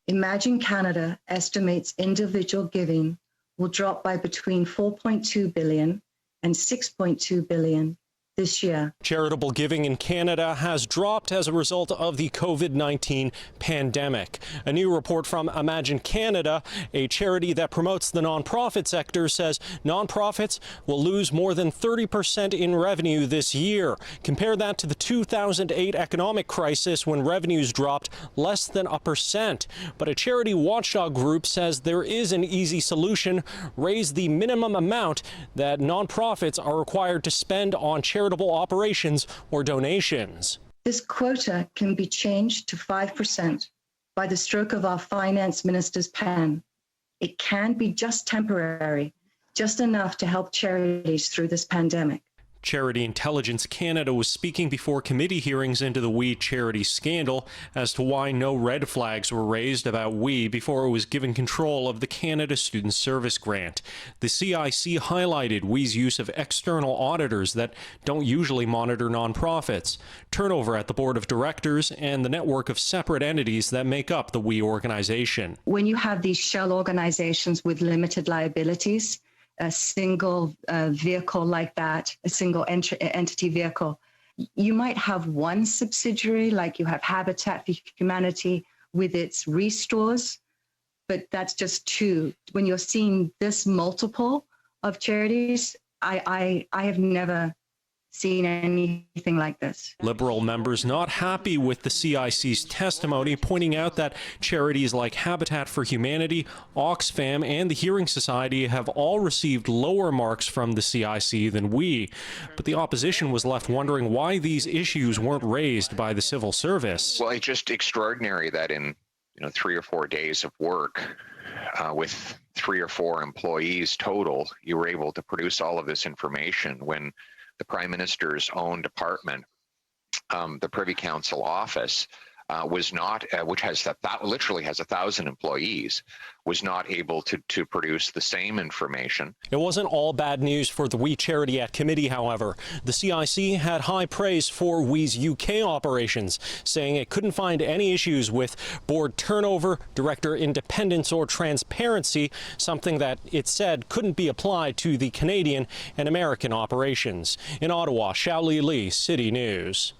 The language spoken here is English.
Imagine Canada estimates individual giving will drop by between 4.2 billion and 6.2 billion this year. Charitable giving in Canada has dropped as a result of the COVID-19 pandemic. A new report from Imagine Canada, a charity that promotes the nonprofit sector, says nonprofits will lose more than 30% in revenue this year. Compare that to the 2008 economic crisis when revenues dropped less than 1%. But a charity watchdog group says there is an easy solution: raise the minimum amount that nonprofits are required to spend on charitable operations or donations. This quota can be changed to 5% by the stroke of our finance minister's pen. It can be just temporary, just enough to help charities through this pandemic. Charity Intelligence Canada was speaking before committee hearings into the We Charity scandal as to why no red flags were raised about We before it was given control of the Canada Student Service Grant. The CIC highlighted We's use of external auditors that don't usually monitor nonprofits, turnover at the board of directors, and the network of separate entities that make up the We organization. When you have these shell organizations with limited liabilities, a single vehicle like that, a single entity vehicle, you might have one subsidiary, like you have Habitat for Humanity with its restores, but that's just two. When you're seeing this multiple of charities, I have never seen anything like this. Liberal members not happy with the CIC's testimony, pointing out that charities like Habitat for Humanity, Oxfam, and the Hearing Society have all received lower marks from the CIC than We. But the opposition was left wondering why these issues weren't raised by the civil service. Well, it's just extraordinary that in 3 or 4 days of work, with 3 or 4 employees total, you were able to produce all of this information when the Prime Minister's own department, the Privy Council office, was not, which has literally has 1,000 employees, was not able to produce the same information. It wasn't all bad news for the We Charity at committee, however. The CIC had high praise for We's UK operations, saying it couldn't find any issues with board turnover, director independence, or transparency, something that it said couldn't be applied to the Canadian and American operations. In Ottawa, Xiaoli Li, City News.